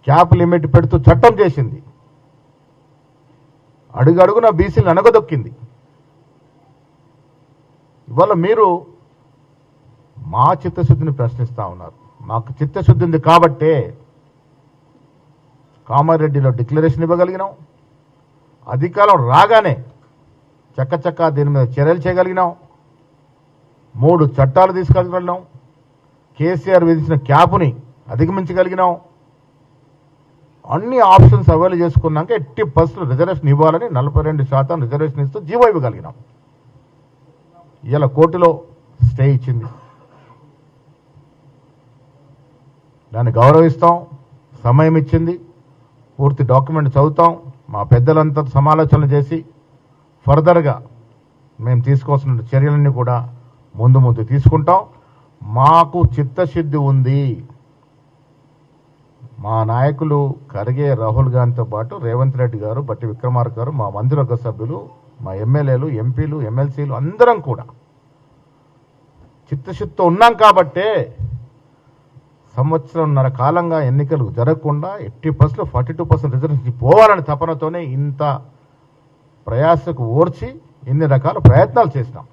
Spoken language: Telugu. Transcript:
క్యాప్ లిమిట్ పెడుతూ చట్టం చేసింది. అడుగడుగున బీసీలు అనగదొక్కింది. ఇవాళ మీరు మా చిత్తశుద్ధిని ప్రశ్నిస్తూ ఉన్నారు. మాకు చిత్తశుద్ధి ఉంది కాబట్టే కామారెడ్డిలో డిక్లరేషన్ ఇవ్వగలిగినాం. అధికారం రాగానే చక్కచక్క దీని మీద చర్యలు చేయగలిగినాం. 3 చట్టాలు తీసుకెళ్ళగలిగినాం. కేసీఆర్ విధించిన క్యాప్ని అధిగమించగలిగినాం. అన్ని ఆప్షన్స్ అవైల్ చేసుకున్నాక 80% రిజర్వేషన్ ఇవ్వాలని 42% రిజర్వేషన్ ఇస్తూ జీవో ఇవ్వగలిగినాం. ఇలా కోర్టులో స్టే ఇచ్చింది. దాన్ని గౌరవిస్తాం. సమయం ఇచ్చింది. పూర్తి డాక్యుమెంట్ చదువుతాం. మా పెద్దలంతా సమాలోచనలు చేసి ఫర్దర్గా మేము తీసుకోవాల్సిన చర్యలన్నీ కూడా ముందు తీసుకుంటాం. మాకు చిత్తశుద్ధి ఉంది. మా నాయకులు ఖర్గే, రాహుల్ గాంధీతో పాటు రేవంత్ రెడ్డి గారు, బట్టి విక్రమార్క గారు, మా మంత్రివర్గ సభ్యులు, మా ఎమ్మెల్యేలు, ఎంపీలు, ఎమ్మెల్సీలు అందరం కూడా చిత్తశుద్ధితో ఉన్నాం కాబట్టే సంవత్సరంన్నర కాలంగా ఎన్నికలు జరగకుండా 80% 42% రిజర్వేషన్ పోవాలని తపనతోనే ఇంత ప్రయాసకు ఓర్చి ఇన్ని రకాల ప్రయత్నాలు చేసినాం.